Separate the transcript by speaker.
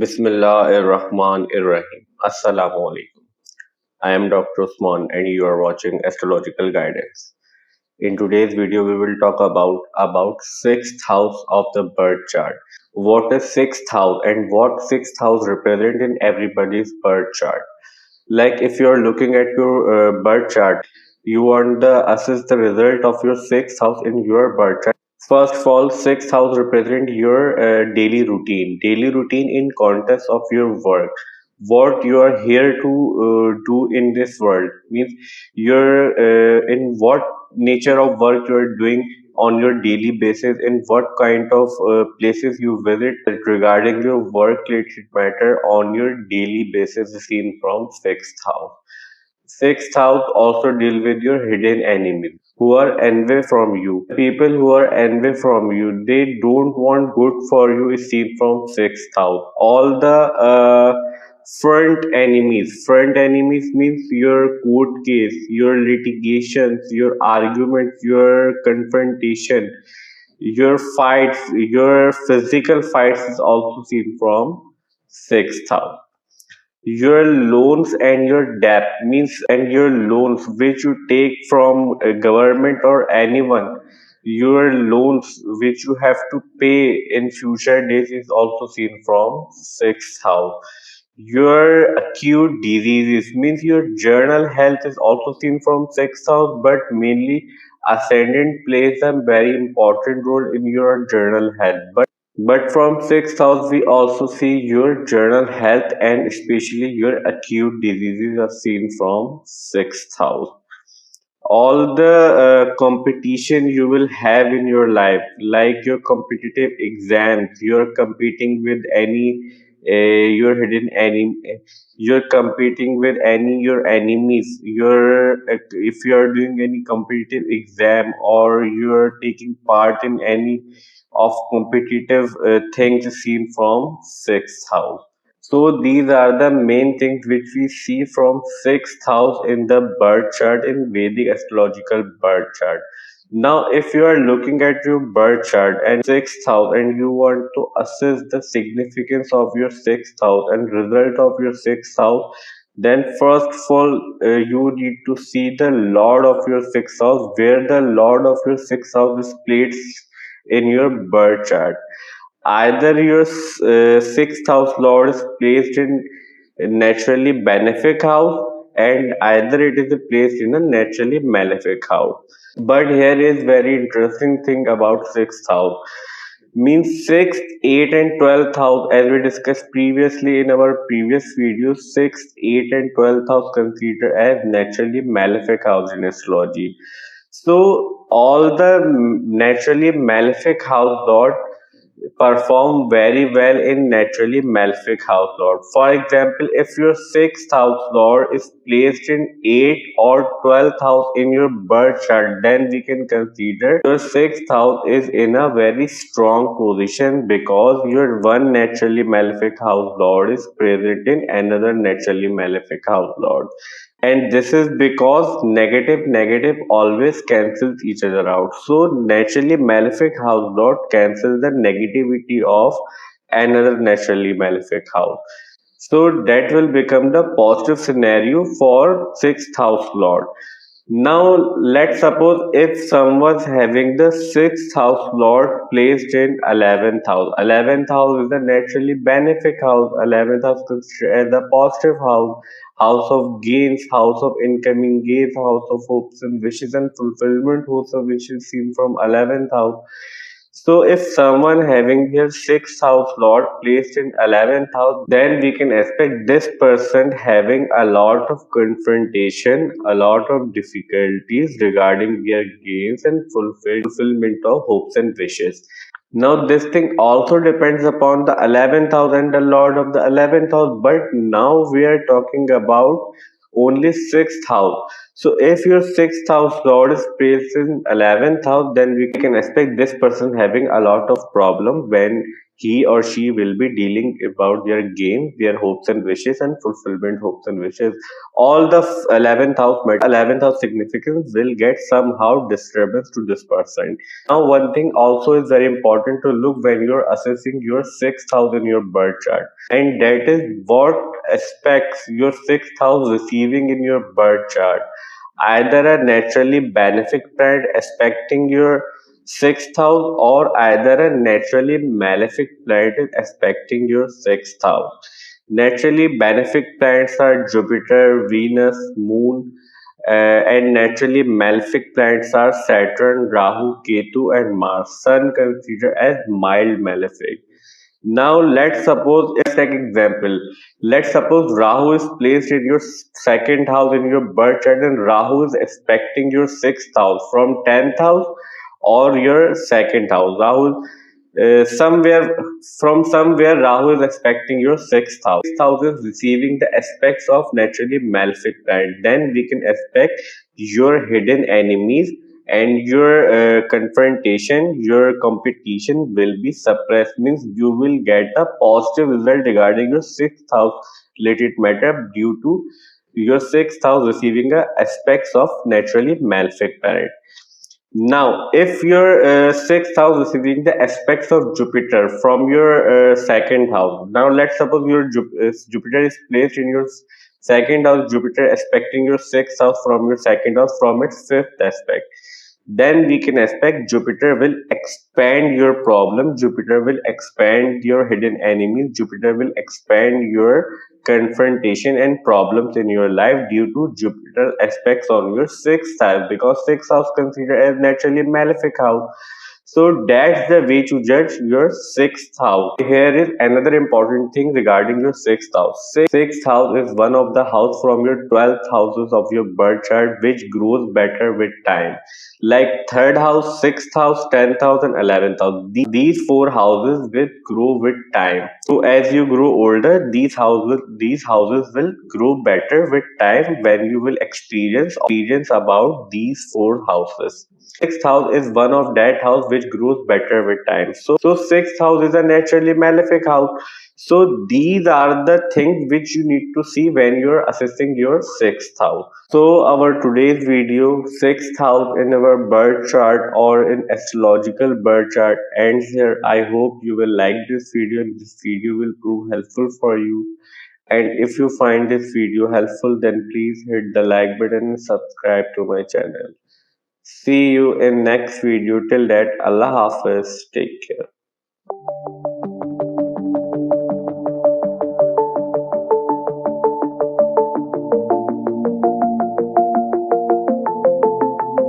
Speaker 1: Bismillahirrahmanirrahim. Assalamu alaikum. I am Dr. Usman and you are watching Astrological Guidance. In today's video, we will talk about sixth house of the birth chart. What is sixth house and what sixth house represent in everybody's birth chart? Like if you are looking at your birth chart, you want to assess the result of your sixth house in your birth chart. First of all, sixth house represent your daily routine. Daily routine in context of your work. What you are here to do in this world means you're in what nature of work you are doing on your daily basis, in what kind of places you visit regarding your work related matter on your daily basis is seen from sixth house. Sixth house also deal with your hidden enemies who are envy from you. People who are envy from you, they don't want good for you is seen from sixth house. All the front enemies. Front enemies means your court case, your litigations, your arguments, your confrontation, your fights, your physical fights is also seen from sixth house. Your loans and your debt means and your loans which you take from a government or anyone, your loans which you have to pay in future days is also seen from sixth house. Your acute diseases means your general health is also seen from sixth house, but mainly ascendant plays a very important role in your general health. But from sixth house, we also see your general health and especially your acute diseases are seen from sixth house. All the competition you will have in your life, like your competitive exams, you're competing with any your hidden enemy, you're competing with any your enemies. You're if you are doing any competitive exam or you're taking part in any of competitive things seen from sixth house. So these are the main things which we see from sixth house in the birth chart in Vedic astrological birth chart. Now, if you are looking at your birth chart and sixth house and you want to assess the significance of your sixth house and result of your sixth house, then first of all, you need to see the Lord of your sixth house, where the Lord of your sixth house is placed in your birth chart. Either your sixth house lord is placed in a naturally benefic house, and either it is placed in a naturally malefic house. But here is very interesting thing about sixth house. Means sixth, eighth, and 12th house, as we discussed previously in our previous videos, sixth, eighth, and 12th house considered as naturally malefic house in astrology. So all the naturally malefic house lord perform very well in naturally malefic house lord. For example, if your sixth house lord is placed in 8th or 12th house in your birth chart, then we can consider your sixth house is in a very strong position because your one naturally malefic house lord is present in another naturally malefic house lord, and this is because negative always cancels each other out. So naturally malefic house lord cancels the negativity of another naturally malefic house, so that will become the positive scenario for sixth house lord. Now let's suppose if someone's having the sixth house lord placed in 11th house. 11th house is the naturally benefic house. 11th house considered as the positive house, house of gains, house of incoming gains, house of hopes and wishes and fulfillment, house of wishes seen from 11th house. So if someone having their sixth house lord placed in 11th house, then we can expect this person having a lot of confrontation, a lot of difficulties regarding their gains and fulfillment of hopes and wishes. Now this thing also depends upon the 11th house and the lord of the 11th house, but now we are talking about only sixth house. So if your sixth house lord is placed in 11th house, then we can expect this person having a lot of problem when he or she will be dealing about their gain, their hopes and wishes, and fulfillment hopes and wishes. All the 11th house significance will get somehow disturbance to this person. Now, one thing also is very important to look when you're assessing your sixth house in your birth chart, and that is what aspects your sixth house receiving in your birth chart. Either a naturally benefic planet aspecting your sixth house, or either a naturally malefic planet is aspecting your sixth house. Naturally benefic planets are Jupiter, Venus, Moon, and naturally malefic planets are Saturn, Rahu, Ketu, and Mars. Sun considered as mild malefic. Now let's suppose, let's take example. Let's suppose Rahu is placed in your second house in your birth chart, and Rahu is expecting your sixth house from 10th house or your second house. Rahu somewhere from somewhere Rahu is expecting your sixth house. Sixth house is receiving the aspects of naturally malefic planet. Then we can expect your hidden enemies and your confrontation, your competition will be suppressed. Means you will get a positive result regarding your sixth house related matter due to your sixth house receiving aspects of naturally malefic planet. Now, if your sixth house receiving the aspects of Jupiter from your second house, now let's suppose your Jupiter is placed in your second house, Jupiter aspecting your sixth house from your second house from its fifth aspect. Then we can expect Jupiter will expand your problem, Jupiter will expand your hidden enemies, Jupiter will expand your confrontation and problems in your life due to Jupiter aspects on your sixth house, because sixth house considered as naturally malefic house. So that's the way to judge your sixth house. Here is another important thing regarding your sixth house. Sixth house is one of the house from your 12th houses of your birth chart which grows better with time. Like third house, sixth house, 10th house, and 11th house. These four houses will grow with time. So as you grow older, these houses will grow better with time when you will experience about these four houses. Sixth house is one of that house which grows better with time. So sixth house is a naturally malefic house. So these are the things which you need to see when you're assessing your sixth house. So our today's video, sixth house in our birth chart or in astrological birth chart ends here. I hope you will like this video and this video will prove helpful for you. And if you find this video helpful, then please hit the like button and subscribe to my channel. See you in next video. Till that, Allah Hafiz. Take care.